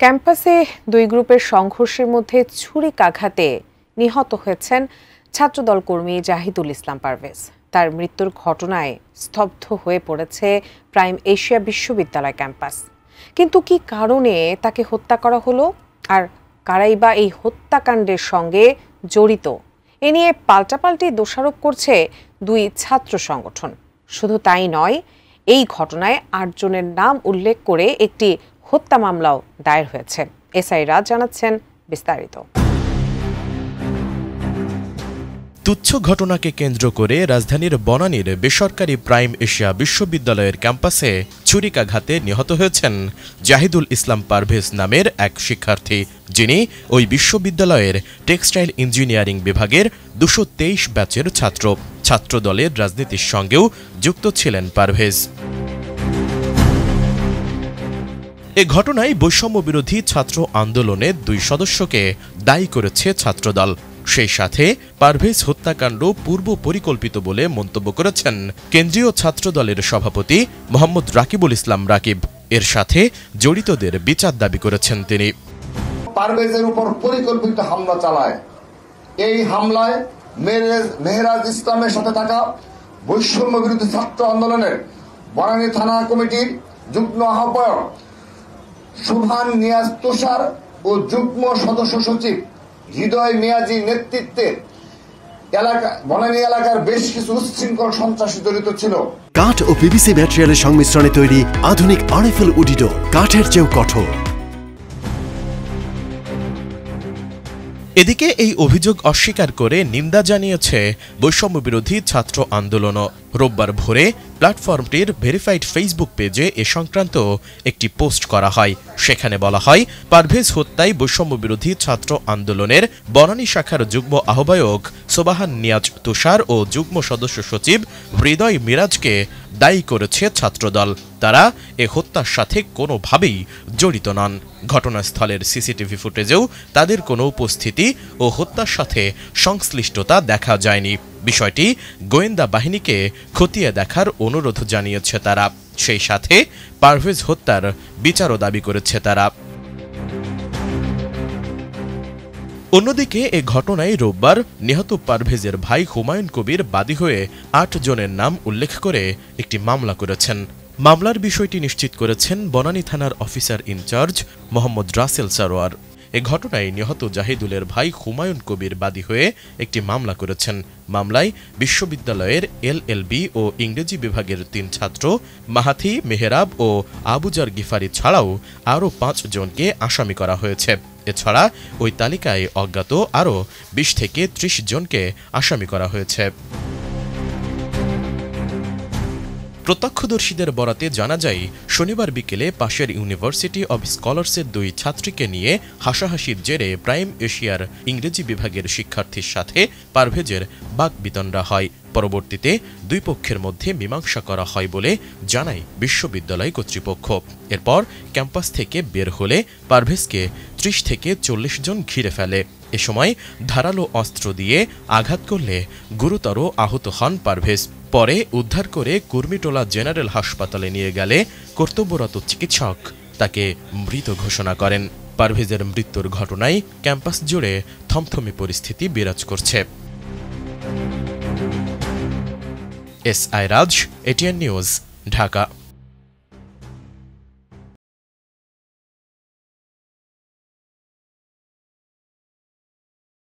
ক্যাম্পাসে দুই গ্রুপের সংঘর্ষের মধ্যে ছুরিকাঘাতে নিহত হয়েছেন ছাত্রদল কর্মী জাহিদুল ইসলাম পারভেজ। তার মৃত্যুর ঘটনায় স্তব্ধ হয়ে পড়েছে প্রাইম এশিয়া বিশ্ববিদ্যালয় ক্যাম্পাস। কিন্তু কি কারণে তাকে হত্যা করা হলো, আর কারাই বা এই হত্যাকাণ্ডের সঙ্গে জড়িত, এ নিয়ে পাল্টাপাল্টি দোষারোপ করছে দুই ছাত্র সংগঠন। শুধু তাই নয়, এই ঘটনায় ৮ জনের নাম উল্লেখ করে একটি হত্যা মামলাও দায়ের হয়েছে। এসআই রাজ জানাচ্ছেন বিস্তারিত। তুচ্ছ ঘটনাকে কেন্দ্র করে রাজধানীর বনানীর বেসরকারি প্রাইম এশিয়া বিশ্ববিদ্যালয়ের ক্যাম্পাসে ছুরিকাঘাতে নিহত হয়েছেন জাহিদুল ইসলাম পারভেজ নামের এক শিক্ষার্থী, যিনি ওই বিশ্ববিদ্যালয়ের টেক্সটাইল ইঞ্জিনিয়ারিং বিভাগের ২২৩ ব্যাচের ছাত্র। ছাত্রদলের রাজনীতির সঙ্গেও যুক্ত ছিলেন পারভেজ। এ ঘটনায় বৈষম্য বিরোধী ছাত্র আন্দোলনের ২ সদস্যকে দায়ী করেছে ছাত্রদল। সেই সাথে পারভেজ হত্যাকাণ্ড পূর্ব পরিকল্পিত বলে মন্তব্য করেছেন কেন্দ্রীয় ছাত্রদলের সভাপতি মোহাম্মদ রাকিবুল ইসলাম রাকিব। এর সাথে জড়িতদের বিচার দাবি করেছেন তিনি। পারভেজের উপর পরিকল্পিত হামলা চালায়। এই হামলায় মেহরাজ ইসলামের সাথে থাকা বৈষম্য বিরোধী ছাত্র আন্দোলনের বনানী থানা কমিটির যুগ্ম আহ্বায়ক সুবহান নিয়াজ তুষার ও যুগ্ম সদস্য সচিব হৃদয় মিয়াজির নেতৃত্বে বনানী এলাকার বেশ কিছু উচ্ছৃঙ্খল সন্ত্রাসী জড়িত ছিল। কাঠ ও পিভিসি ম্যাটেরিয়ালের সংমিশ্রণে তৈরি আধুনিক আরএফএল উডিডো, কাঠের চেয়েও কঠোর। এদিকে এই অভিযোগ অস্বীকার করে নিন্দা জানিয়েছে বৈষম্য বিরোধী ছাত্র আন্দোলনও। রোববার ভোরে প্ল্যাটফর্মটির ভেরিফাইড ফেসবুক পেজে এ সংক্রান্ত একটি পোস্ট করা হয়। সেখানে বলা হয়, পারভেজ হত্যায় বৈষম্য বিরোধী ছাত্র আন্দোলনের বনানী শাখার যুগ্ম আহ্বায়ক সোবাহান নিয়াজ তুষার ও যুগ্ম সদস্য সচিব হৃদয় মিরাজকে দায়ী করেছে ছাত্রদল। তারা এ হত্যার সাথে কোনোভাবেই জড়িত নন। ঘটনাস্থলের সিসিটিভি ফুটেজেও তাদের কোনো উপস্থিতি ও হত্যার সাথে সংশ্লিষ্টতা দেখা যায়নি। বিষয়টি গোয়েন্দা বাহিনীকে খতিয়ে দেখার অনুরোধ জানিয়েছে তারা। সেই সাথে পারভেজ হত্যার বিচারও দাবি করেছে তারা। অন্যদিকে এ ঘটনায় রোববার নিহত পারভেজের ভাই হুমায়ুন কবির বাদী হয়ে ৮ জনের নাম উল্লেখ করে একটি মামলা করেছেন। মামলার বিষয়টি নিশ্চিত করেছেন বনানী থানার অফিসার ইনচার্জ মোহাম্মদ রাসেল সারোয়ার। এ ঘটনায় নিহত জাহিদুলের ভাই হুমায়ুন কবির বাদী হয়ে একটি মামলা করেছেন। মামলায় বিশ্ববিদ্যালয়ের এলএলবি ও ইংরেজি বিভাগের ৩ ছাত্র মাহাথি, মেহরাব ও আবুজার গিফারি ছাড়াও আরও ৫ জনকে আসামি করা হয়েছে। এছাড়া ওই তালিকায় অজ্ঞাত আরও ২০ থেকে ৩০ জনকে আসামি করা হয়েছে। প্রত্যক্ষদর্শীদের বরাতে জানা যায়, শনিবার বিকেলে পাশের ইউনিভার্সিটি অব স্কলার্সের ২ ছাত্রীকে নিয়ে হাসাহাসির জেরে প্রাইম এশিয়ার ইংরেজি বিভাগের শিক্ষার্থীর সাথে পারভেজের বাকবিতণ্ডা হয়। পরবর্তীতে ২ পক্ষের মধ্যে মীমাংসা করা হয় বলে জানায় বিশ্ববিদ্যালয় কর্তৃপক্ষ। এরপর ক্যাম্পাস থেকে বের হলে পারভেজকে ৩০ থেকে ৪০ জন ঘিরে ফেলে। এ সময় ধারালো অস্ত্র দিয়ে আঘাত করলে গুরুতর আহত হন পারভেজ। পরে উদ্ধার করে কুর্মিটোলা জেনারেল হাসপাতালে নিয়ে গেলে কর্তব্যরত চিকিৎসক তাকে মৃত ঘোষণা করেন। পারভেজের মৃত্যুর ঘটনায় ক্যাম্পাস জুড়ে থমথমে পরিস্থিতি বিরাজ করছে। এসআই রাজ, এটিএন নিউজ, ঢাকা।